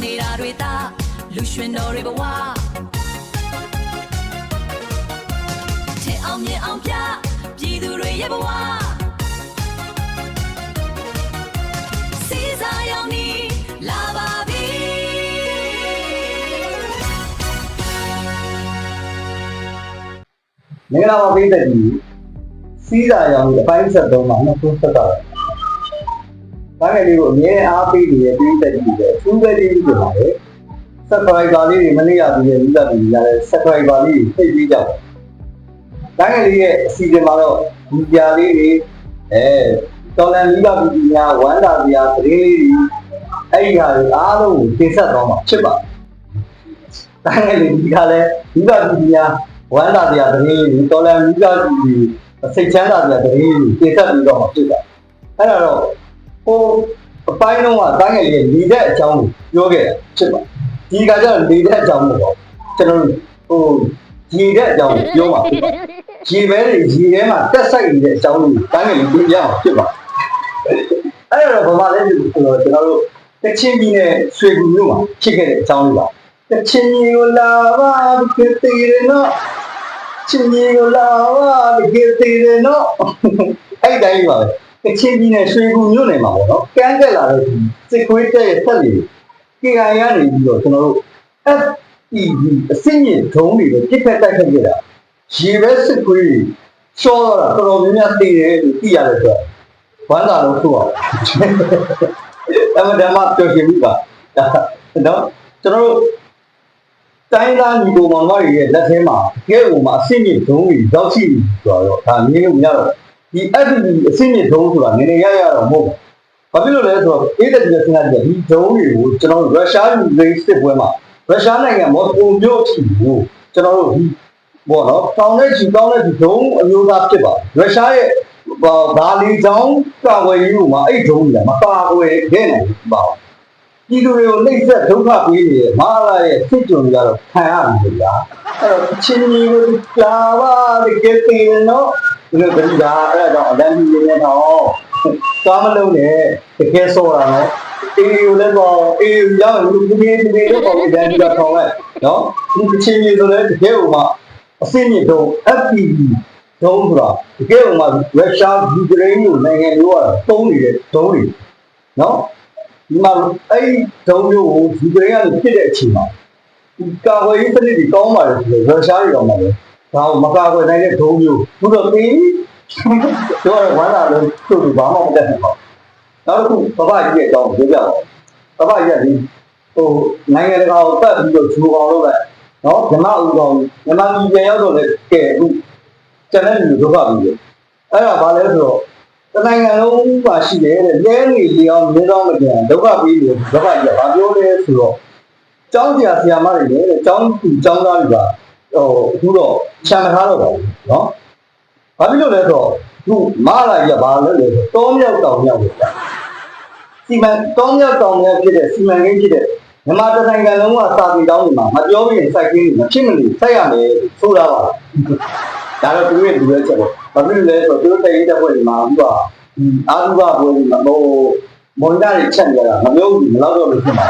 နေတာတွေသာလူရွှင်တော်တွေဘဝချစ်အောင်မြင်အောင်ပြပြည်သူတွေရဲ့ဘဝစီစားရောင်နီလာပါပြီမင်္ဂလာပါပြည်သက်ကြီးစီးစာရောင်အပိုင်း73မှာနောက်ဆုံးဆက်တာ။ဒါငယ်လေးကိုအမြဲအားပေးနေတဲ့ပြည်သက်ကြီးတွေအထူးပဲကျေးဇူးတင်ပါတယ်။ subscriber လေးတွေမနေ့ကပြီးတဲ့ဥဒ္ဒတူရတဲ့ subscriber လေးတွေသိပြီးကြပါ။ဒါငယ်လေးရဲ့အစီအစဉ်မှာတော့ဒီပြာလေးတွေတော်လန်မိဘပြည်သူများဝမ်းသာစရာသတင်းလေးတွေအဲ့ဒီဟာတွေအားလုံးကိုတင်ဆက်သွားမှာဖြစ်ပါတယ်။ဒါငယ်လေးဒီကလည်းမိဘပြည်သူများဝမ်းသာစရာသတင်းလေးတွေတော်လန်မိဘပြည်သူစိတ်ချမ်းသာစရာသတင်းလေးတွေတင်ဆက်ပြီးတော့မှာဖြစ်ပါတယ်။အဲ့ဒါတော့ဟိုအပိုင်းလုံးကတိုင်းငယ်လေးနေတဲ့အကြောင်းကိုပြောခဲ့တာဖြစ်ပါတယ်။ဒီကကျတော့နေတဲ့အကြောင်းကိုတော့ကျွန်တော်ဟိုရေတဲ့အကြောင်းကိုပြောမှာဖြစ်ပါတယ်။ရေပဲတွေရေထဲမှာတက်ဆိုင်နေတဲ့အကြောင်းကိုတိုင်းငယ်လေးပြောပြမှာဖြစ်ပါတယ်။အဲ့တော့ဘာမှလဲဆိုတော့ကျွန်တော်တို့တချင်းပြည်နယ်ရွှေကူမြို့မှာဖြစ်ခဲ့တဲ့အကြောင်းလေးပါ။တချင်းကြီးကိုလာပါဒီတေးရနော်ချင်းကြီးကိုလာပါဒီတေးရနော်အဲ့တိုင်းပါပဲကချင်းပြည်နယ်ရွှေကူမြို့နယ်မှာပေါ့နော်ကမ်းတက်လာတဲ့စစ်ခွေးတဲ့ရဲ့ဆက်လေ KI ကနေပြီးတော့ကျွန်တော်တို့ FPV အစင်းရင်ဒုံးတွေပဲပြစ်ခတ်တိုက်ခတ်ခဲ့တာရေပဲစစ်ခွေးရှောတော့တာတော်တော်များများသိတယ်လို့သိရတဲ့အတွက်ဝမ်းသာလို့ဆိုအောင်အမှန်တမ်းပြောရှင်မှုပါနော်ကျွန်တော်တို့တိုင်းသားညီကိုမောင်မတွေရဲ့လက်ထဲမှာကဲဥမှာအစင်းရင်ဒုံးတွေရောက်ရှိနေဆိုတော့ဒါနည်းလို့မရတော့ဒီ FPV အစင်းရင်ဒုံးဆိုတာနည်းနည်းရတော့မဟုတ်ဘူးဘာဖြစ်လို့လဲဆိုတော့အေးတဲ့ဒီစဉ်းစားကြည့်ဒီဒုံးတွေကိုကျွန်တော်တို့ရုရှားယူကရိန်းစစ်ပွဲမှာရုရှားနိုင်ငံမော်စကိုမြို့အထိကိုကျွန်တော်တို့ဒီဘောနော်တောင်းတဲ့ချီတောင်းတဲ့ဒီဒုံးအမျိုးသားဖြစ်ပါရုရှားရဲ့ဘာလီချောင်းကာဝယ်ရေးကိုမှအဲ့ဒုံးကြီးကမကာဝယ်ခဲ့နိုင်ဘူးပါပြည်သူတွေကိုနှိပ်စက်ဒုက္ခပေးနေတဲ့မဟာလာရဲ့စစ်ကြုံတွေကတော့ခံရပြီဗျာအဲ့တော့ချင်းကြီးကိုကြာပါဒီကေတီနော်ဒီလိုကြည့်တာအဲ့ဒါကြောင့်အလန်ကြီးနေတော့သွားမလုံးနဲ့တကယ်ဆောတာနော်အေးကိုလည်းတော့အေးရောက်လူကြီးတော့ပေါ့ဒီတိုင်းကတော့ထောင်းလိုက်နော်ဒီချင်းကြီးဆိုလည်းတကယ်ဟိုမှာအစင်းမြင့်တော့ FPV ဒုံးဆိုတာတကယ်ဟိုမှာရုရှားယူကရိန်းလိုနိုင်ငံမျိုးကတော့တုံးနေတဲ့ဒုံးတွေနော်ဒီမှာအဲ့ဒုံးမျိုးကိုယူကရိန်းကနေဖြစ်တဲ့အချိန်မှာဒီကာဝယ်ရေးစနစ်တွေကောင်းပါတယ်ဆိုတော့ရုရှားတွေတော့မှာပဲဒါကိုမကာဝယ်နိုင်တဲ့ဒုံးမျိုးဘုတော့သိတော့ဝမ်းသာလို့သူ့ဘာမှမတတ်ဘူးပေါ့နောက်တစ်ခုဘဘကြီးရဲ့အကြောင်းကိုပြောပြပါဘဘကြီးကဒီဟိုနိုင်ငံတကာကိုပတ်ပြီးတော့ဂျူအောင်လုပ်လိုက်နော်ဓမ္မဥကောင်ဓမ္မကြီးပြန်ရောက်တော့လေကဲအခုကျန်တဲ့လူဒုက္ခပြီးတယ်အဲ့ဒါဘာလဲဆိုတော့တနိုင်ငံလုံးပါရှိတယ်တဲ့လဲနေလျောင်းနေတော့မပြန်ဒုက္ခပြီးတယ်ဘဘကြီးကဘာပြောလဲဆိုတော့ကျောင်းဆရာမတွေလေကျောင်းသူကျောင်းသားတွေကအခုတော့ခြံမထားတော့ပါဘူးနော်ဘာဖြစ်လို့လဲဆိုတော့ခုမလာကြီးကဘာလဲလဲဆိုတောမြောက်တောင်မြောက်ပဲစီမံတောမြောက်တောင်မြောက်ဖြစ်တဲ့စီမံကိန်းဖြစ်တဲ့မြန်မာတိုင်းနိုင်ငံလုံးကစာပေတောင်းတွေမှာမပြောဘဲစိုက်ခင်းတွေမဖြစ်မနေစိုက်ရမယ်ဆိုတာပါဒါတော့သူရဲ့လူရဲ့ချက်ပေါ့ဘာဖြစ်လို့လဲဆိုတော့သူတို့တိုင်ရေးတဲ့ဘက်တွေမှာအခုကအာသုဘဘွယ်တွေမှာမော်နာတွေချက်နေရတာမပြောဘူးမလောက်တော့လို့ဖြစ်မှာ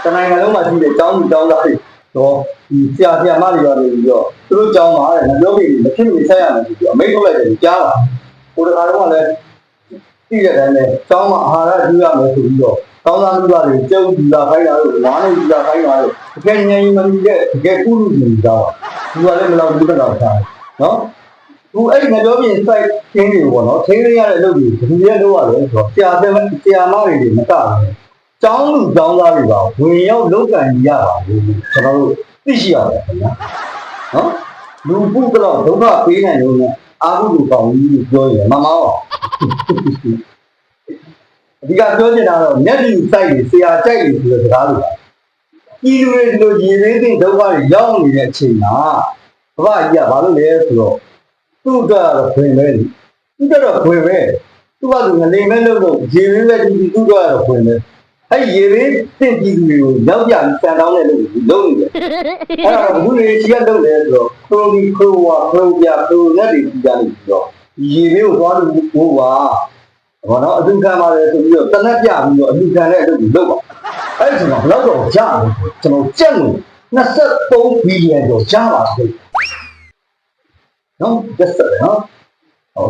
တနိုင်ငံလုံးမှာရှိတဲ့ကျောင်းသူကျောင်းသားတွေတော့ဒီဆရာမတွေရတယ်ပြီးတော့သူတို့ကျောင်းမှာတဲ့မပြောဘဲမဖြစ်မနေစိုက်ရမယ်ဆိုပြီးအမိန့်ထုတ်လိုက်တယ်ကြားပါဟိုတခါတော့လည်းသိရတဲ့နဲ့ကျောင်းမှာအာဟာရယူရမယ်ဆိုပြီးတော့ကောင်းသားလူသားတွေကျုပ်လူသားခိုင်းတာလို့ဝါးနေလူသားခိုင်းတာလို့တကယ်ဉာဏ်ရည်မမီတဲ့တကယ်ကုလူကြီးသားပါလူကလည်းမလောက်ဘူးတော့ထားနော်သူအဲ့ဒီငပြောပြင်စိုက်ခင်းတွေပေါ့နော်ခင်းရရတဲ့အလုပ်တွေဘယ်လိုလဲလုပ်ရလဲဆိုတော့ဆရာမတွေမကဘူးကျောင်းလူကျောင်းသားတွေပါဝင်ရောက်လုပ်ကံရတာလို့ကျွန်တော်တို့သိရှိရတယ်ခင်ဗျာနော်လူပုကတော့ဒုက္ခပေးနိုင်လို့နဲ့အာဟုလူကောင်းကြီးကိုပြောရင်မမောင်းအောင်အဓိကပြောချင်တာတော့မျက်လူစိုက်နေဆရာကြိုက်နေဆိုတဲ့စကားတွေပါပြည်သူတွေဒီလိုရည်ရင်းသိဒုက္ခတွေရောက်နေတဲ့အချိန်မှာဘဘကြီးကဘာလို့လဲဆိုတော့သူ့ကတော့ခွင်ပဲသူ့ကတော့ခွင်ပဲသူ့ကသူငလိမ်မဲလို့ရေရင်းပဲဒီသူ့ကတော့ခွင်ပဲအဲ့ရေရင်းသိပြည်သူတွေကိုရောက်ကြစံတောင်းတဲ့လို့လုံးနေတယ်အဲ့တော့ဘုရားကြီးကလုပ်တယ်ဆိုတော့ခရိုဒီခရိုဝါခရိုပြခရိုနဲ့ဒီကြနေပြီးတော့ရေရင်းကိုသွားလို့ဟိုပါဘောနော်အလူခံပါတယ်ဆိုပြီးတော့တနက်ပြပြီးတော့အလူခံတဲ့အလုပ်ကိုလုပ်ပါ အဲ့ဒီမှာဘယ်တော့ကြာလဲကျွန်တော်ကြက်လို့23ဘီလီယံကျော်ကြာပါဆိုနော်တက်စရနော်ဟော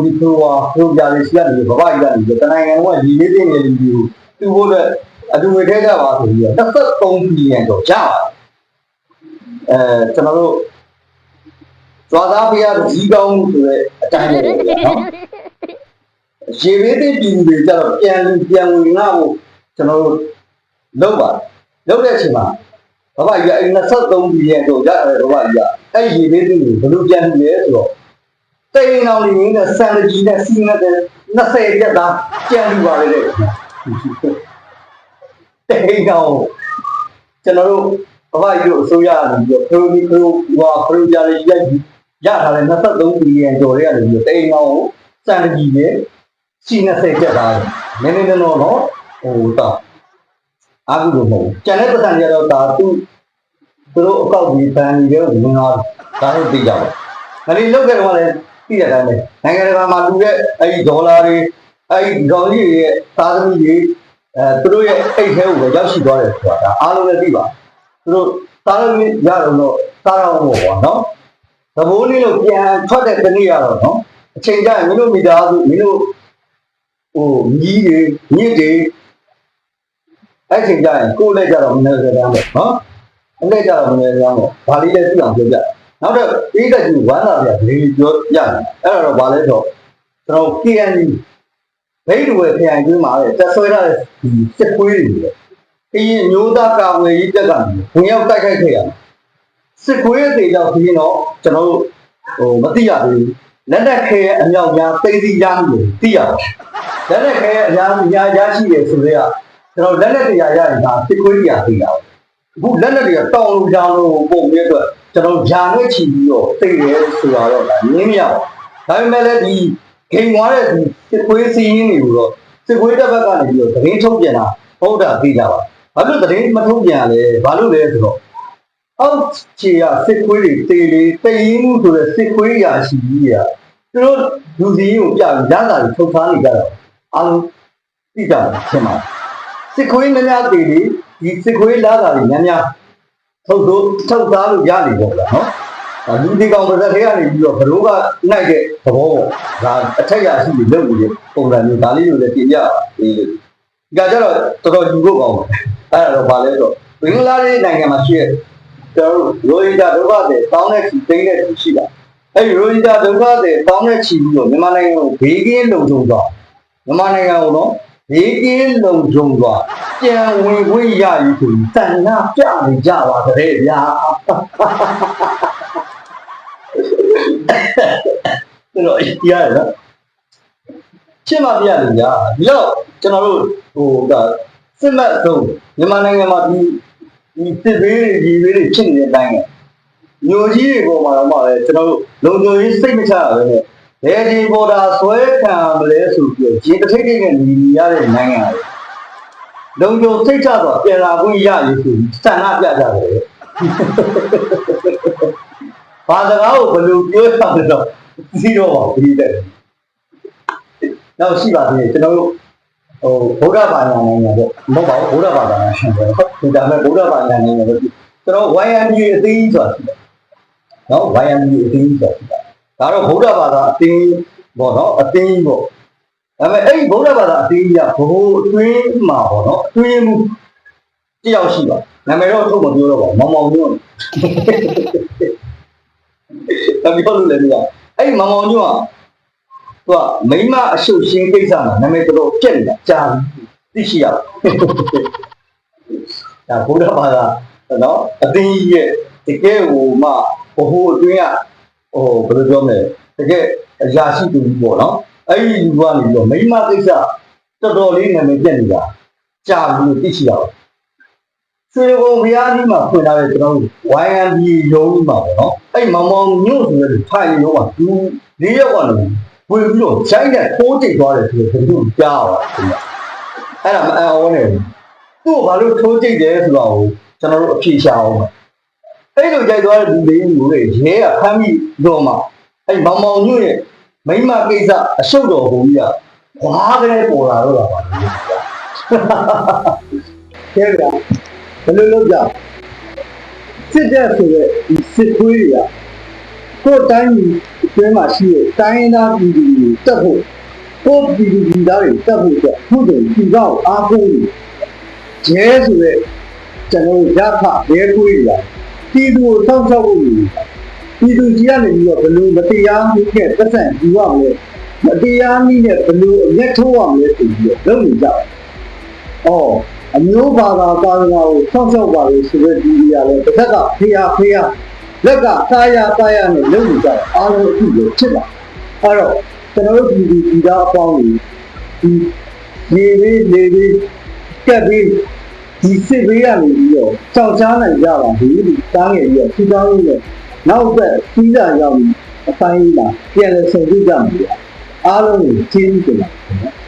ဒီလိုကြလေးရှိရတယ်ဘာကြီးရတယ်တနိုင်ငံကဒီလေးသိနေလူတွေသူ့ဘို့အတူဝေထဲကြပါဆိုပြီးတော့23ဘီလီယံကျော်ကြာပါကျွန်တော်တို့ဇွာသားဖျားကြီးကောင်းဆိုတဲ့အတိုင်းပဲနော်ရေဘေးသိပြည်တွေကြတော့ပြန်ဝင်ငါ့ကိုကျွန်တော်တို့လုပ်တဲ့အချိန်မှာဘာကြီးအဲ့23ဘီလီယံကျော်ရတယ်ဘာကြီးအဲ့ရေဘေးသိတွေဘယ်လိုပြန်လဲဆိုတော့တိန်အောင်လေးနဲ့စံကြီးနဲ့စီးနဲ့20ကျက်သားကြံလူပါလေတဲ့တိန်အောင်ကျွန်တော်တို့ဘာကြီးတို့အစိုးရကနေပြီးတော့ခရိုကြလေးရထားတဲ့23ဘီလီယံကျော်တွေကနေပြီးတော့တိန်အောင်စံကြီးနဲ့စီ20ကျက်သားနည်းတော့ဟိုတော့အားကူလို့မဟုတ်ကျန်တဲ့ပတ်စံကြတော့ဒါသူတို့အကောက်ကြီးပန်းကြီးတွေဝင်လာဒါတို့သိကြပါဒါလေးလောက်ခဲ့တော့လည်းသိရတိုင်းပဲနိုင်ငံတကာမှာလူတဲ့အဲ့ဒီဒေါ်လာတွေအဲ့ဒီကောင်ကြီးရဲ့သားသမီးတွေသူတို့ရဲ့အိတ်ထဲကိုပဲရောက်ရှိသွားတယ်ဆိုတာဒါအားလုံးလည်းသိပါသူတို့သားသမီးရတော့သားတော်ဘောပေါ့နော်သဘောလေးလို့ပြန်ထွက်တဲ့တနေ့ရတော့နော်အချိန်ကျရင်မင်းတို့မိသားစုမင်းတို့ညီတွေမြစ်တွေအဲ့ချိန်ကျရင်ကိုယ်လည်းကြတော့မနေကြမ်းပေါ့နော်အဲ့လည်းကြတော့မနေကြမ်းပေါ့ဒါလေးလည်းသိအောင်ပြောပြနောက်တော့အေးကကြီးဝမ်းသာပြလေးပြောရတယ်အဲ့တော့ဘာလဲဆိုတော့ကျွန်တော် KNU ဘိတ်တွေခရိုင်ကျွန်းမှာလေတက်ဆွဲရတဲ့စစ်ခွေးတွေအရင်မျိုးသားကာဝယ်ရေးတက်ကနေဝင်ရောက်တိုက်ခိုက်ခဲ့ရစစ်ခွေးရဲ့တေကြောင့်ဒီတော့ကျွန်တော်တို့မသိရဘူးလက်နက်ခဲအမြောက်များသိသိရမှုကိုသိရပါတယ်လက်နက်ခဲအများရရှိတယ်ဆိုတော့ကျွန်တော်လက်နက်တရားရရင်ဒါစစ်ခွေးတရားသိတာအခုလက်နက်တွေကတောင်းလို့ကြောင်းလို့ပုံပြအတွက်ကျွန်တော်ဂျာနဲ့ချီပြီးတော့သိတယ်ဆိုတာတော့ဒါနင်းမရဘူးဒါပေမဲ့လည်းဒီဂိမ်းသွားတဲ့ဒီစစ်ခွေးစီးရင်းတွေကိုတော့စစ်ခွေးတစ်ဘက်ကနေပြီးတော့သတင်းထုတ်ပြန်တာဟုတ်တာသိကြပါဘာလို့သတင်းမထုတ်ပြန်လဲဘာလို့လဲဆိုတော့အောက်ခြေရစစ်ခွေးတွေတေးလေးတည်င်းမှုဆိုတဲ့စစ်ခွေးရာရှိကြီးကသူတို့လူစီးကိုပြပြီးရတာတွေထုတ်ထားနေကြတော့အားလုံးသိကြတယ်ထင်ပါတယ်စစ်ခွေးများတေးလေးဒီစစ်ခွေးလာတာတွေများထုတ်သားလို့ရနေပေါ့ဗျာနော်လူဒီကောင်ပါဇက်ထဲကနေပြီးတော့ဘရိုးကနိုင်တဲ့သဘောပေါ့ဒါအထက်ရရှိပြီးလုပ်နေတဲ့ပုံစံမျိုးဒါလေးတွေလည်းပြင်ပြပါဒီကကြတော့တော်တော်ယူဖို့ကောင်းတယ်အဲ့ဒါတော့ဗာလဲဆိုတော့ဘင်္ဂလားဒေ့ရှ်နိုင်ငံမှာရှိတဲ့ကျွန်တော်ရိုဟင်ဂျာဒုက္ခသည်တောင်းတဲ့ချီသိန်းတဲ့ချီရှိတာအဲ့ဒီရိုဟင်ဂျာဒုက္ခသည်တောင်းတဲ့ချီပြီးတော့မြန်မာနိုင်ငံကိုဘေးကင်းလုံခြုံသွားမြန်မာနိုင်ငံကိုတော့ဘေးကင်းလုံခြုံသွားပြန်ဝင်ခွင့်ရယူဆိုပြီးတန်ခါပြနေကြပါတဲ့ဗျာတော့ရရနော်ရှင်းပါပြရတယ်ဗျာဒီတော့ကျွန်တော်တို့ဒါစစ်မှတ်ဆုံးမြန်မာနိုင်ငံမှာဒီစစ်ဘေးတွေဒီဘေးတွေဖြစ်နေတဲ့အတိုင်းမျိုးကြီးတွေပေါ်မှာတော့မှလည်းကျွန်တော်တို့လုံခြုံရေးစိတ်မချရပဲနဲ့ဘယ်ဒီပေါ်တာဆွဲခံမလဲဆိုပြီးရေတစ်ထိပ်ထိပ်နဲ့ညီရတဲ့နိုင်ငံတွေလုံခြုံစိတ်ချတော့ပြန်လာခွင့်ရရဆိုပြီးစံနာပြကြတယ်ဘာစကားကိုဘယ်လိုပြောရမလဲတော့သိတော့ပါဘူးတဲ့နောက်ရှိပါသေးတယ်ကျွန်တော်တို့ဗုဒ္ဓဘာသာနိုင်ငံပေါ့မဟုတ်ပါဘူးဗုဒ္ဓဘာသာနိုင်ငံပေါ့ဒီဒါမဲ့ဗုဒ္ဓဘာသာနိုင်ငံပေါ့ကျွန်တော် YMBA အသိဆိုတာရှိတယ်နော် YMBA အသိဆိုတာရှိတယ်ဒါတော့ဗုဒ္ဓဘာသာအသိပေါ့နော်အသိပေါ့ဒါပေမဲ့အဲ့ဒီဗုဒ္ဓဘာသာအသိကြီးကဘိုးအတွင်းမှာပေါ့နော်အတွင်းမှုတယောက်ရှိပါနာမည်တော့ထုတ်မပြောတော့ပါမောင်မောင်ညွန့်ဒါပြောလို့လည်းမရအဲ့ဒီမောင်မောင်ညွန့်ကသူကမိမအရှုပ်ရှင်းကိစ္စမှာနာမည်တော်တော်ပြက်နေတာကြာသိရှိရဒါဗုဒ္ဓဘာသာနော်အသိရဲ့တကယ်ဟိုမှဘိုးအတွင်းကဘယ်လိုပြောမလဲတကယ်အရာရှိသူကြီးပေါ့နော်အဲ့ဒီလူကနေပြီးတော့မိမကိစ္စတော်တော်လေးနာမည်ပြက်နေတာကြာလို့သိရှိရဆွေဘုံဘုရားကြီးမှာဖွင့်ထားတဲ့ကျွန်တော်တို့ YMB ရုံးကြီးမှာပေါ့နော်အဲ့မောင်မောင်ညွန့်ဆိုတဲ့ထိုင်ရုံးကသူ၄ရက်ကနေဝင်ပြီးတော့ချိုင်းနဲ့ထိုးကျိတ်သွားတယ်ဆိုတော့သူကြားပါခင်ဗျအဲ့ဒါမအံ့ဩနဲ့သူ့ကိုဘာလို့ထိုးကျိတ်တယ်ဆိုတော့ကျွန်တော်တို့အဖြေရှာအောင်အဲ့လိုကြိုက်သွားတဲ့လူလေးမျိုးတွေရဲကဖမ်းပြီးတော့မှအဲ့မောင်မောင်ညွန့်ရဲ့မိမကိစ္စအရှုပ်တော်ဘုံကြီးကဘာကလေးပေါ်လာတော့တာပါ ကဲဗျာဘယ်လိုလုပ်ကြစစ်တဲ့ဆိုတဲ့ဒီစစ်ခွေးတွေကကိုယ်တိုင်းပြည်အတွင်းမှာရှိတဲ့တိုင်းရင်းသားပြည်သူတွေတက်ဖို့ကိုယ်ပြည်သူပြည်သားတွေတက်ဖို့အတွက်ခုဆိုပြည်ကောက်အားကိုးနေရဲဆိုတဲ့ကျွန်တော်ရဖရဲခွေးတွေကပြည်သူကိုစောင့်ရှောက်ဖို့နေပြည်သူကြီးကနေပြီးတော့ဘယ်လိုမတရားမှုနဲ့သက်ဆိုင်ယူရမလဲမတရားနည်းနဲ့ဘယ်လိုအမျက်ထိုးရမလဲဆိုပြီးတော့လုပ်နေကြတယ်။အော်အမျိုးဘာသာသာသနာကိုစောင့်ရှောက်ပါလို့ဆိုတဲ့ဒီနေရာလဲတစ်ခါကဖေးလက်ကသားရနဲ့လုပ်နေကြတယ်အားလုံးအခုလိုဖြစ်လာအဲ့တော့ကျွန်တော်တို့ဒီသားအပေါင်းကြီးဒီလေကပ်ပြီးဒီစစ်ဘေးကနေပြီးတော့ကြောက်ချားနိုင်ကြပါဘူးဒီတားငယ်ပြီးတော့ထူထောင်လို့လည်းနောက်သက်စီးစာရောက်ပြီးအပိုင်းလာပြန်လဲဆုံပြကြမှာအားလုံးကိုချင်းကြည့်ကြပါ